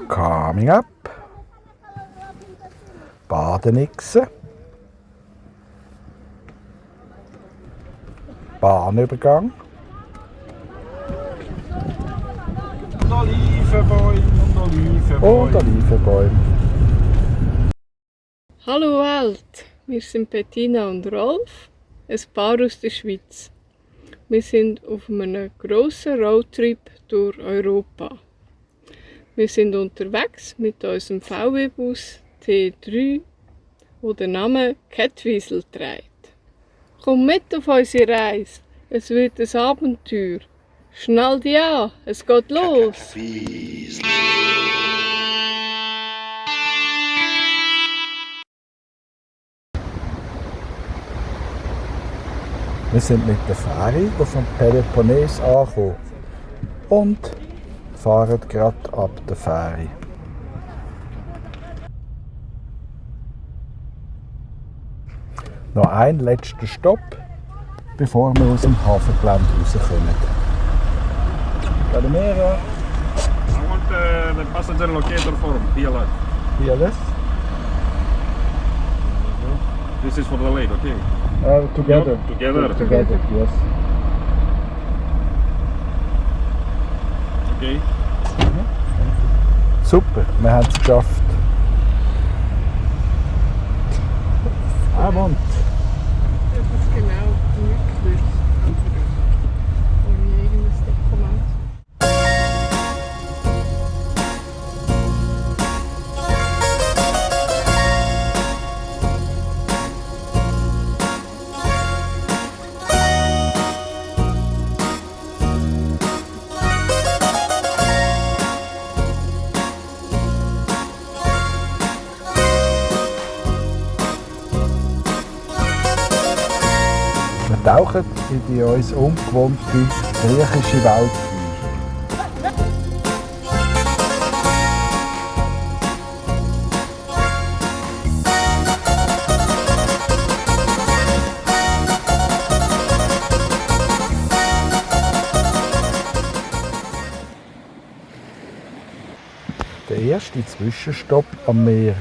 Coming up. Badenixe. Bahnübergang. Und Olivenbäume und Olivenbäume. Und Olivenbäume. Hallo Welt, wir sind Bettina und Rolf, ein Paar aus der Schweiz. Wir sind auf einem grossen Roadtrip durch Europa. Wir sind unterwegs mit unserem VW-Bus T3, der den Namen Kettwiesel trägt. Komm mit auf unsere Reise, es wird ein Abenteuer. Schnall dich an, es geht los! Wir sind mit der Fähre auf dem Peloponnes angekommen und fahren gerade ab der Fähre. Noch ein letzter Stopp, bevor wir aus dem Hafengelände rauskommen. Calimera, I want the passenger locator form, PLS. PLS. This is for the late, okay? Together. Together. Together, yes. Okay. Super, wir haben es geschafft. Das ist genau rückwärts, ohne irgendein Dokument. Wir tauchen in die uns ungewohnte griechische Welt ein. Der erste Zwischenstopp am Meer.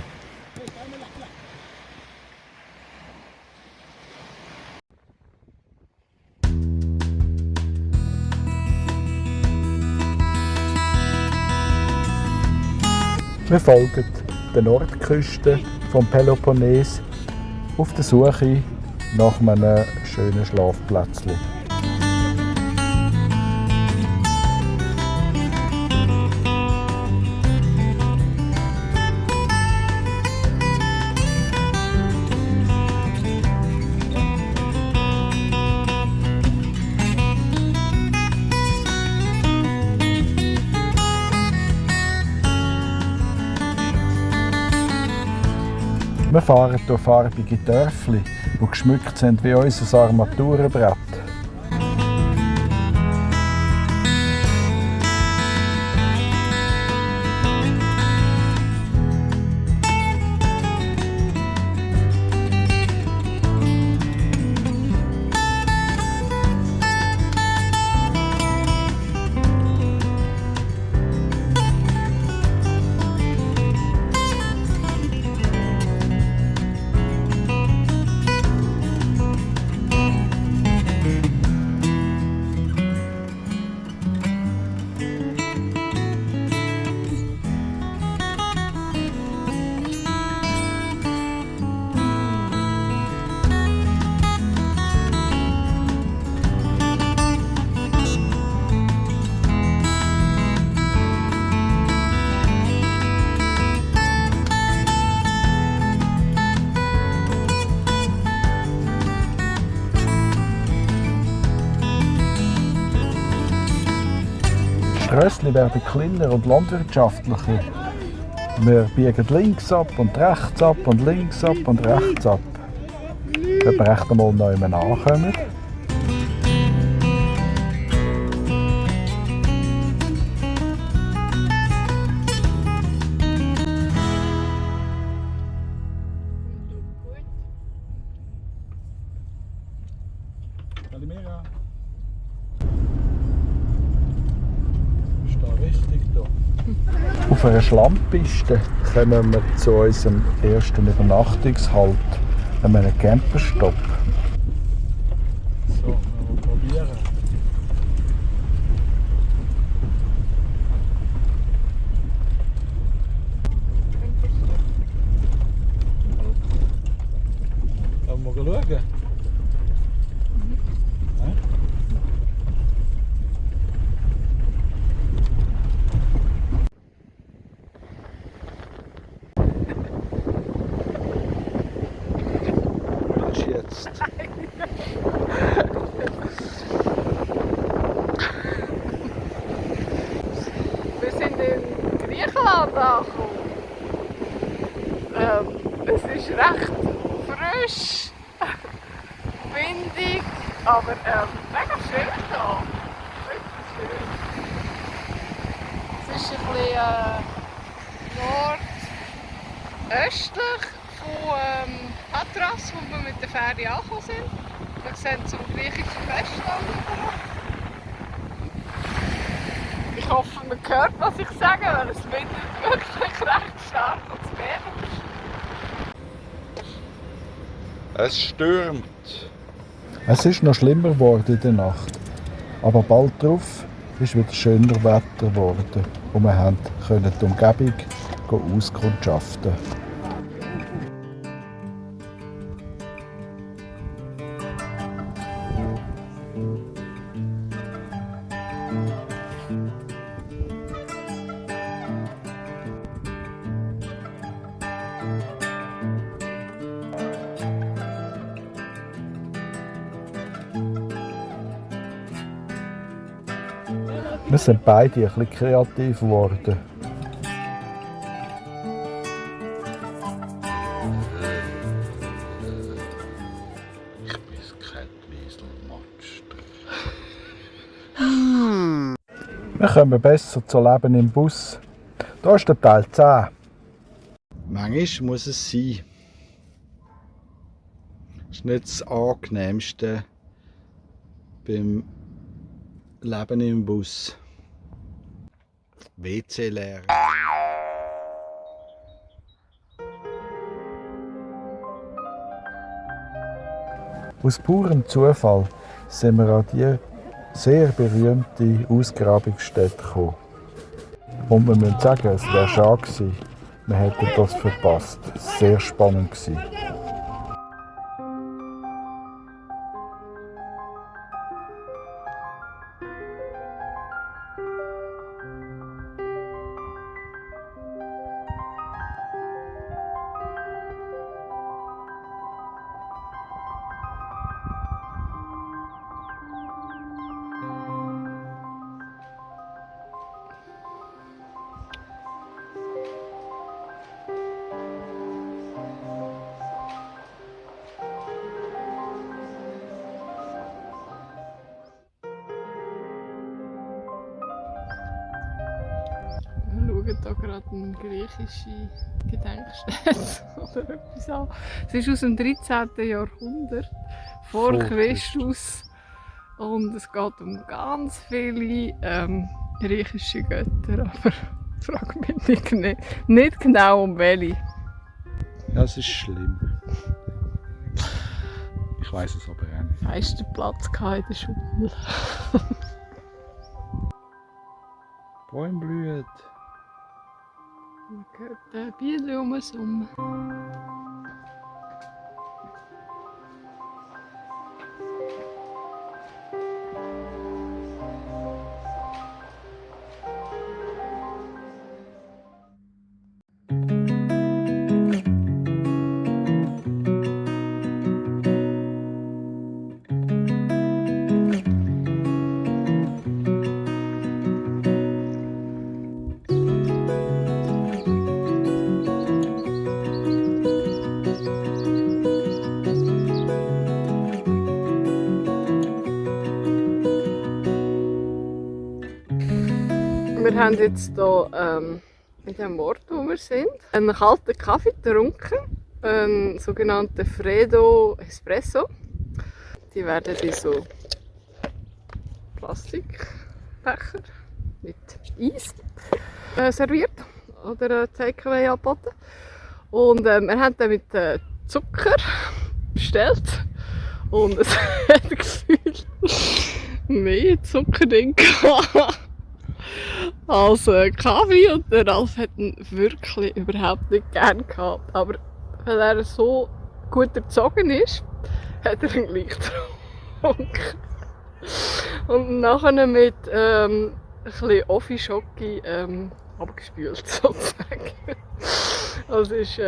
Wir folgen der Nordküste vom Peloponnes auf der Suche nach einem schönen Schlafplätzchen. Wir fahren durch farbige Dörfli, die geschmückt sind wie unser Armaturenbrett. Die Strössli werden kleiner und landwirtschaftlicher. Wir biegen links ab und rechts ab und links ab und rechts ab. Wenn wir echt einmal neu ankommen. Calimera. Ist da richtig da? Auf Auf einer Schlammpiste kommen wir zu unserem ersten Übernachtungshalt, einem Camperstopp. So, wir probieren. Wollen wir schauen? Was ist jetzt? Wir sind in Griechenland angekommen. Es ist recht frisch, windig, aber mega schön hier. Wirklich schön. Es ist ein bisschen nordöstlich von Patras, wo wir mit der Fähre angekommen sind. Wir sehen zum griechischen Festland. Ich hoffe, man hört, was ich sage, weil es windet wirklich recht stark ans Meer. Es stürmt. Es ist noch schlimmer geworden in der Nacht. Aber bald darauf ist wieder schöner Wetter geworden. Und wir können die Umgebung auskundschaften. Wir sind beide ein bisschen kreativ geworden. Ich bin das Kettwieselmonster. Wir kommen besser zu leben im Bus. Hier ist der Teil 10. Manchmal muss es sein. Das ist nicht das Angenehmste beim Leben im Bus. WC leer. Aus purem Zufall sind wir an die sehr berühmte Ausgrabungsstätte gekommen. Und wir müssen sagen, es wäre schade gewesen, wir hätten das verpasst. Sehr spannend gewesen. Wir schauen hier gerade eine griechische Gedenkstätte oder etwas an. Es ist aus dem 13. Jahrhundert, vor Christus. Und es geht um ganz viele griechische Götter, aber ich frage mich nicht genau um welche. Ja, es ist schlimm. Ich weiss es aber auch nicht. Meisten Platz in der Schule. Bäume blühen. Man hört den Bienen rumsummen. Wir haben jetzt hier in dem Ort, wo wir sind, einen kalten Kaffee getrunken, einen sogenannten Freddo Espresso. Die werden in so Plastikbecher mit Eis serviert. oder Takeaway angeboten. Und wir haben dann mit Zucker bestellt. Und es hat gefühlt mehr Zucker drin als Kaffee. Und der Ralf hat ihn wirklich überhaupt nicht gern gehabt. Aber weil er so gut erzogen ist, hat er ihn gleich getrunken. Und nachher mit ein bisschen Offi-Schoki abgespült sozusagen. Also es ist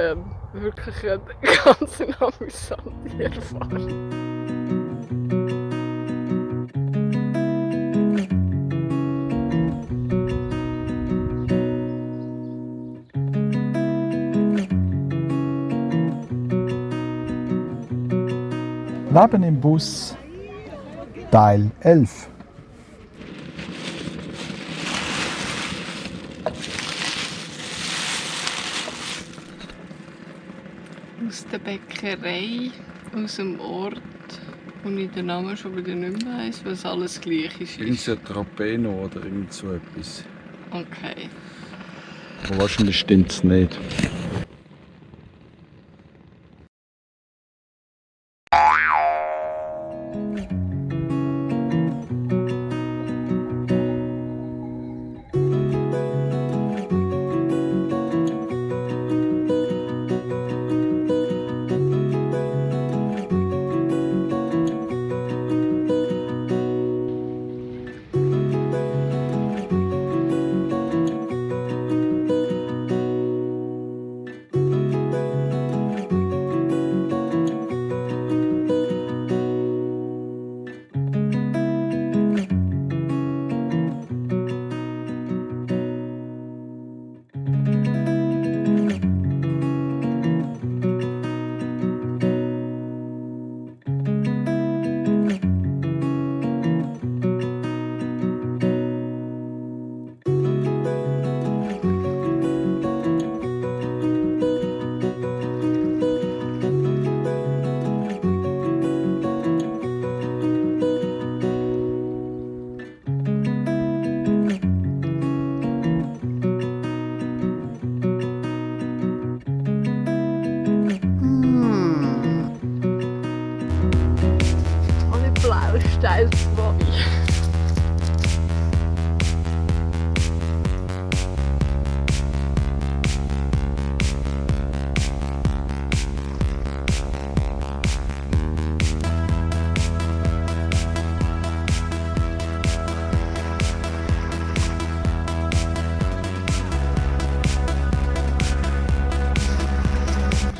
wirklich eine ganz amüsante Erfahrung. Leben im Bus, Teil 11. Aus der Bäckerei, aus dem Ort, wo ich den Namen schon wieder nicht mehr weiss, was alles gleich ist. Irgendein Trapeno oder irgend so etwas. Okay. Aber wahrscheinlich stimmt es nicht. Teil 2.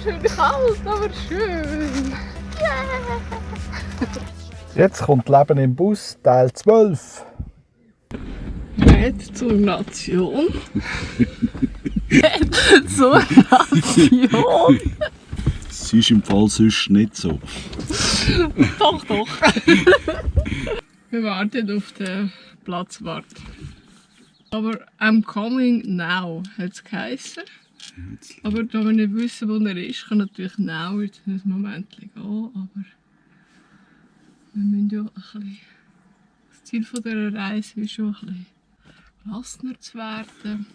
Schön kalt, aber schön. Yeah. Jetzt kommt Leben im Bus, Teil 12. Nicht zur Nation. Zur Nation. Es ist im Fall sonst nicht so. Doch, doch. Wir warten auf den Platzwart. Aber I'm coming now hat es geheißen. Aber da wir nicht wissen, wo er ist, kann natürlich now jetzt ein Moment gehen. Aber wir müssen ja ein bisschen, das Ziel dieser Reise ist schon ein bisschen gelassener zu werden.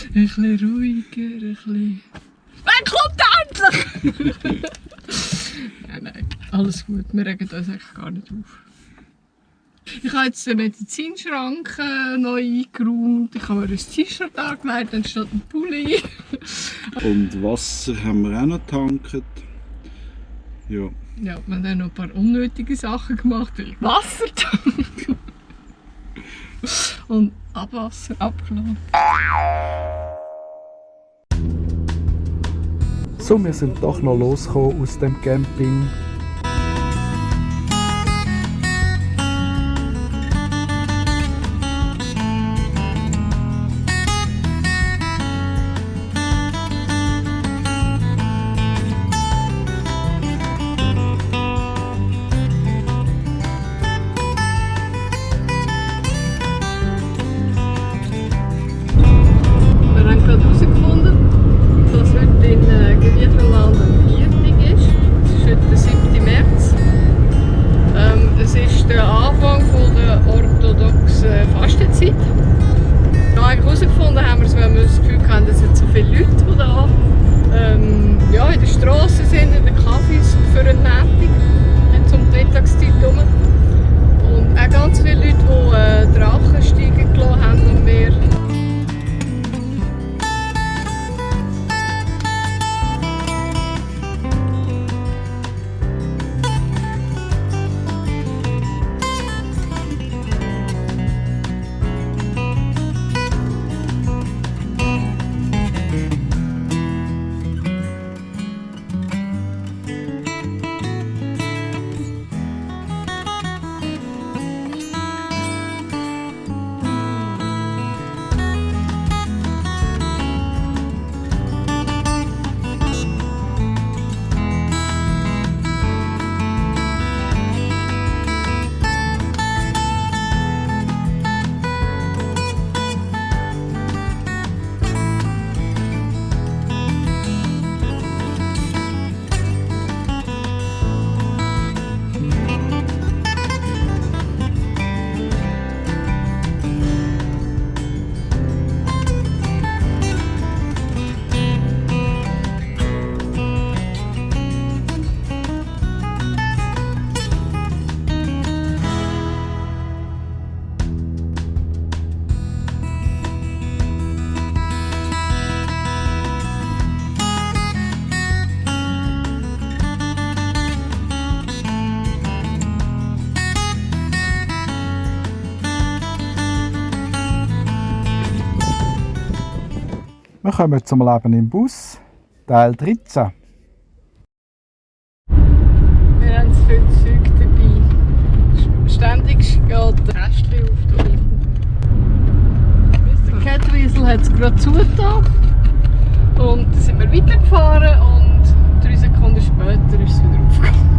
Ein bisschen ruhiger, ein bisschen... Wann kommt endlich? Nein, alles gut. Wir regen uns eigentlich gar nicht auf. Ich habe jetzt den Medizinschrank neu eingeräumt. Ich habe mir ein T-Shirt angelegt, dann steht ein Pulli. Und Wasser haben wir auch noch getankt. Ja. Ja, wir haben dann noch ein paar unnötige Sachen gemacht, wie Wasser tanken. Und Abwasser abgeladen. So, wir sind doch noch losgekommen aus dem Camping. ganz viele Leute, die Drachen steigen gelassen haben am Meer. Wir kommen zum Leben im Bus, Teil 13. Wir haben zu viel Zeug dabei. Ständig geht ein Restchen auf da hinten. Mr. Catweasel hat es gerade zugetan. Und dann sind wir weitergefahren und 3 Sekunden später ist es wieder aufgegangen.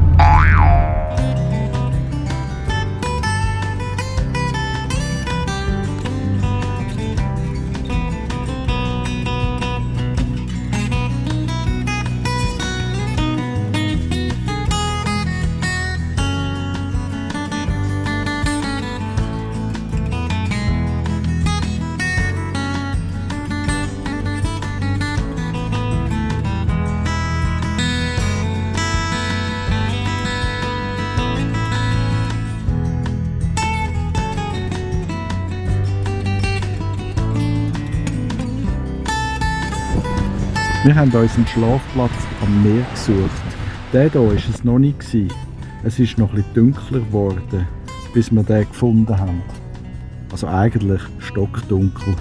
Wir haben uns einen Schlafplatz am Meer gesucht. Der hier war es noch nicht. Es ist noch etwas dunkler geworden, bis wir den gefunden haben. Also eigentlich stockdunkel.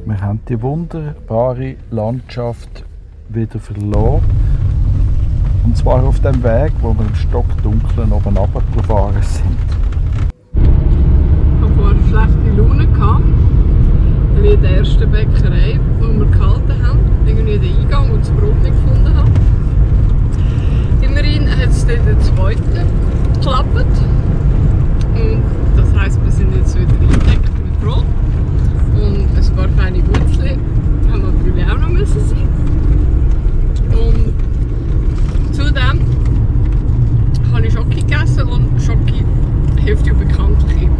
Wir haben die wunderbare Landschaft wieder verloren. Und zwar auf dem Weg, wo wir im Stockdunklen oben runtergefahren sind. Ich hatte vorher schlechte Laune, weil ich in der ersten Bäckerei, wo wir gehalten haben, irgendwie den Eingang und das Brot nicht gefunden habe. Immerhin hat es dann den zweiten geklappt. Und das heisst, wir sind jetzt wieder eingedeckt mit Brot. Und ein paar feine Gutzli haben natürlich auch noch müssen sein. Und zudem habe ich Schoki gegessen und Schoki hilft ja bekanntlich immer.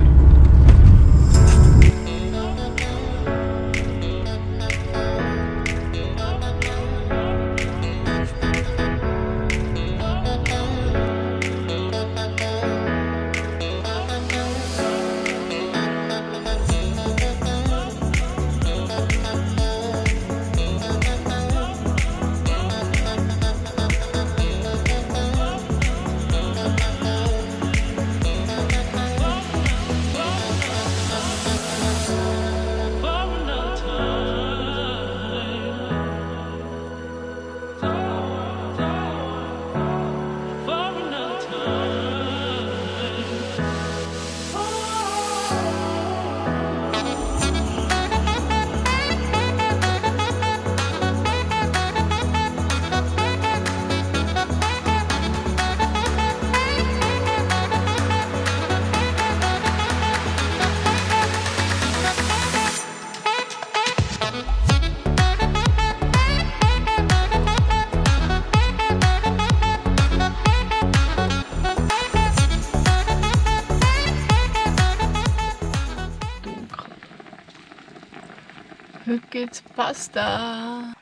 gibt's Pasta.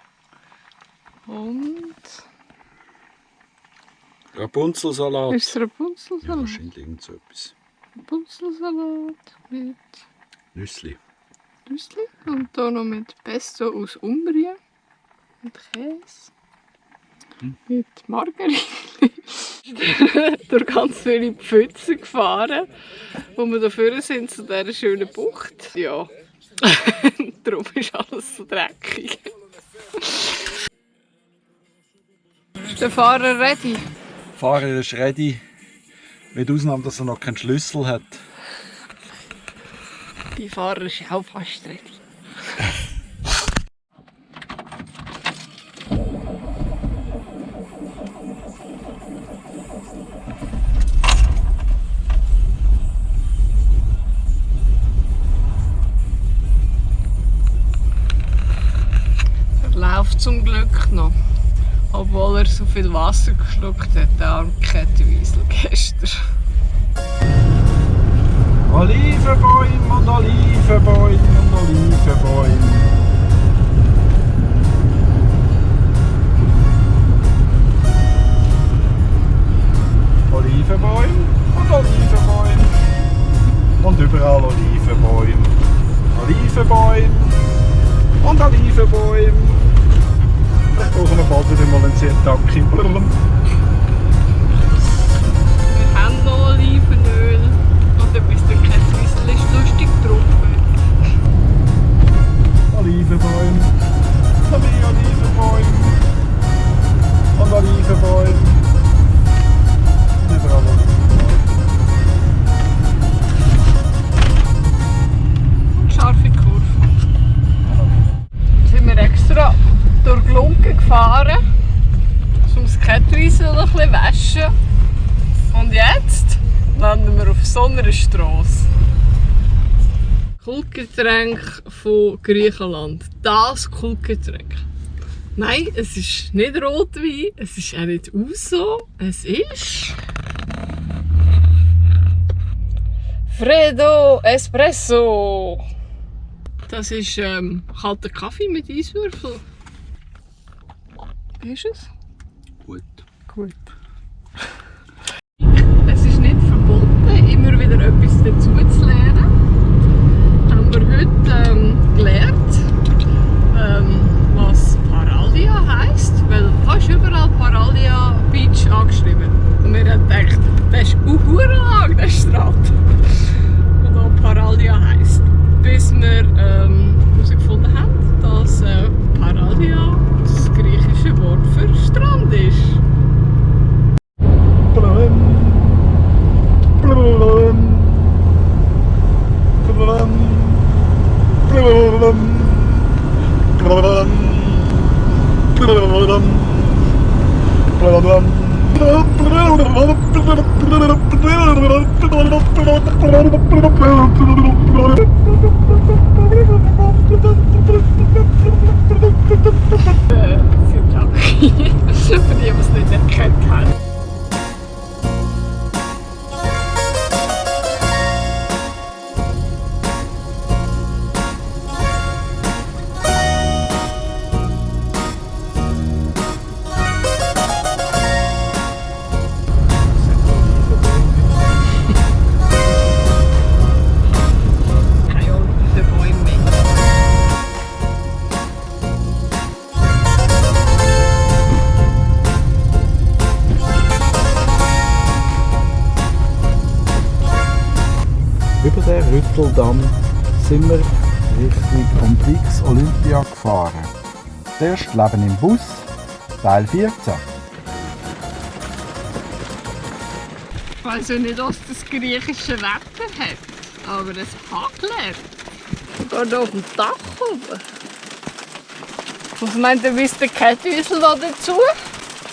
Und... Rapunzelsalat. Ist es Rapunzelsalat? Wahrscheinlich irgend so etwas. Rapunzelsalat mit Nüssli. Nüssli. Und hier noch mit Pesto aus Umbrien. Mit Käse. Mit Margarine. Durch ganz viele Pfützen gefahren, wo wir dafür sind, zu dieser schönen Bucht. Ja, darum ist alles so dreckig. Ist der Fahrer ready? Der Fahrer ist ready. Mit Ausnahme, dass er noch keinen Schlüssel hat. Die Fahrer ist auch fast ready. Er läuft zum Glück noch. Obwohl er so viel Wasser geschluckt hat, der arme Kettenwiesel gestern. Olivenbäume und Olivenbäume und Olivenbäume. Olivenbäume und Olivenbäume. Und überall Olivenbäume. Olivenbäume und Olivenbäume. Ich brauche noch bald wieder mal einen Ziertaki. Wir haben noch Olivenöl. Und etwas der Kettenwiesel ist lustig getrunken. Olivenbäume. Olivenbäume. Und Olivenbäume. Und überall Olivenbäume. Und scharfe Kurve. Sind wir extra durch Glunken gefahren, um das Kettenwiesel ein bisschen waschen. Und jetzt landen wir auf so einer Strasse. Kultgetränk von Griechenland. Das Kultgetränk. Nein, es ist nicht Rotwein, es ist auch nicht Uso, es ist... Freddo Espresso. Das ist kalter Kaffee mit Eiswürfel. Wie ist es? Gut. Gut. Es ist nicht verboten, immer wieder etwas dazu zu lernen. Haben wir heute gelernt, was Paralia heisst, weil fast überall Paralia Beach angeschrieben. Und wir haben gedacht, das ist lang, der Strand, der da Paralia heisst. Bis wir herausgefunden haben, dass Paralia das griechische Wort für Strand ist. Für die, die es nicht erkannt haben. Keine Olivenbäume mehr. Über den Rütteldamm sind wir Richtung Ombrix Olympia gefahren. Zuerst Leben im Bus, Teil 14. Ich weiss ja nicht, was das griechische Wetter hat, aber es hagelt. Sogar hier auf dem Dach oben. Was meint ihr, wie ist der Kettenwiesel da dazu?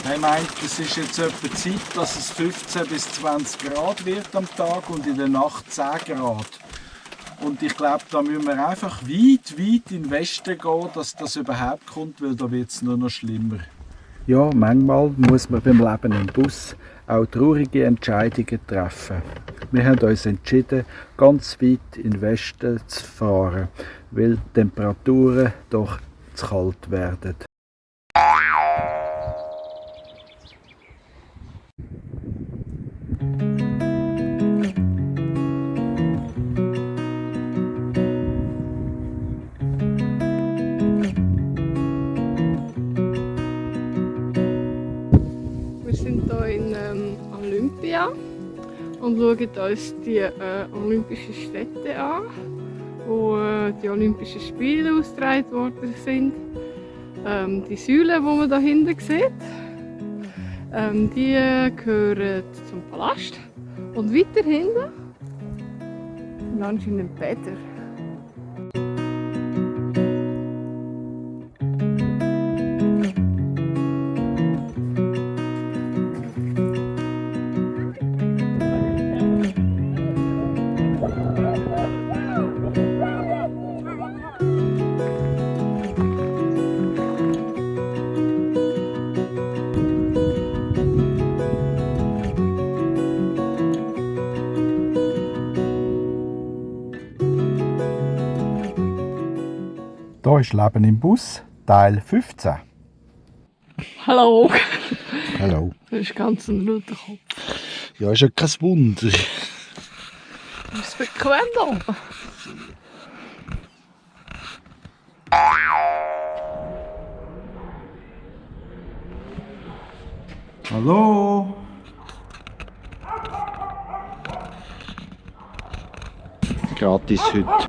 Er meint, es ist jetzt etwa Zeit, dass es 15 bis 20 Grad wird am Tag und in der Nacht 10 Grad. Und ich glaube, da müssen wir einfach weit in den Westen gehen, dass das überhaupt kommt, weil da wird es nur noch schlimmer. Ja, manchmal muss man beim Leben im Bus auch traurige Entscheidungen treffen. Wir haben uns entschieden, ganz weit in den Westen zu fahren, weil die Temperaturen doch zu kalt werden. Wir sind hier in Olympia und schauen uns die olympischen Städte an, wo die Olympischen Spiele ausgetragen worden sind. Die Säulen, die man hier hinten sieht, die gehören zum Palast. Und weiter hinten sind anscheinend Bäder. Hier ist Leben im Bus, Teil 15. Hallo! Hallo. Das ist ganz ein roter Kopf. Ja, ist ja kein Wunder. Ist es bequem da oben? Hallo? Gratis heute.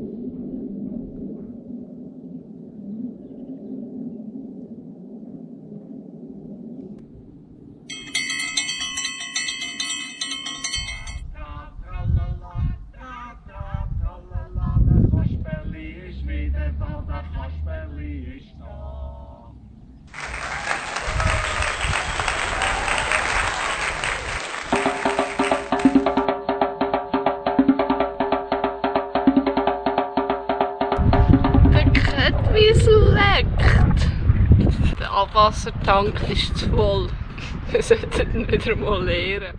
Wie es leckt! Der Abwassertank ist zu voll. Wir sollten ihn wieder mal leeren.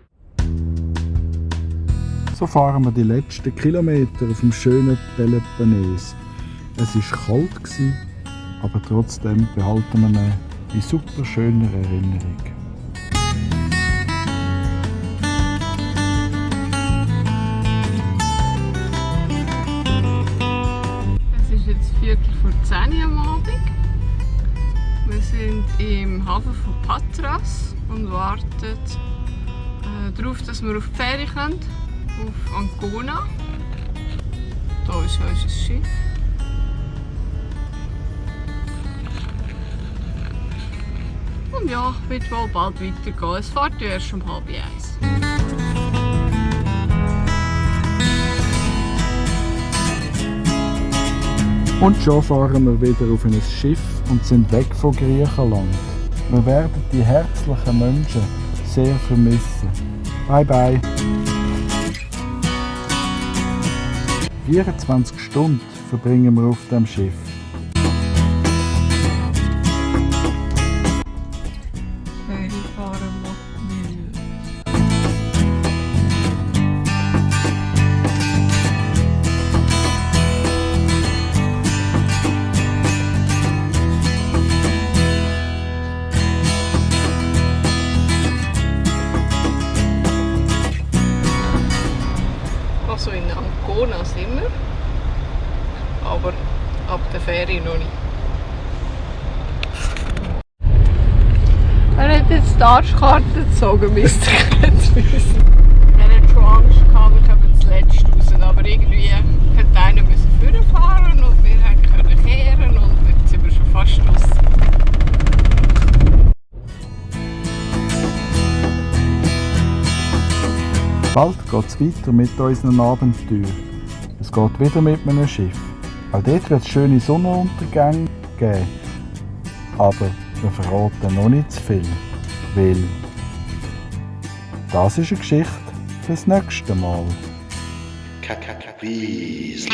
So fahren wir die letzten Kilometer auf dem schönen Peloponnes. Es war kalt, aber trotzdem behalten wir ihn in super schöner Erinnerung. Es ist jetzt 9:45 am Abend. Wir sind im Hafen von Patras und warten darauf, dass wir auf die Fähre können, auf Ancona. Hier ist unser Schiff. Und ja, wird wohl bald weitergehen. Es fährt ja erst um 12:30. Und schon fahren wir wieder auf ein Schiff und sind weg von Griechenland. Wir werden die herzlichen Menschen sehr vermissen. Bye bye. 24 Stunden verbringen wir auf dem Schiff. Also in Ancona sind wir, aber ab der Fähre noch nicht. Er hat jetzt die Arschkarte gezogen, Mr. Kretwies. Er hat schon Angst gehabt, wir kommen zuletzt raus, aber irgendwie hätte einer vorfahren und wir können kehren und jetzt sind wir schon fast raus. Bald geht es weiter mit unseren Abenteuern. Es geht wieder mit einem Schiff. Auch dort wird es schöne Sonnenuntergänge geben. Aber wir verraten noch nicht zu viel, weil das ist eine Geschichte fürs nächste Mal. Kakawiesli.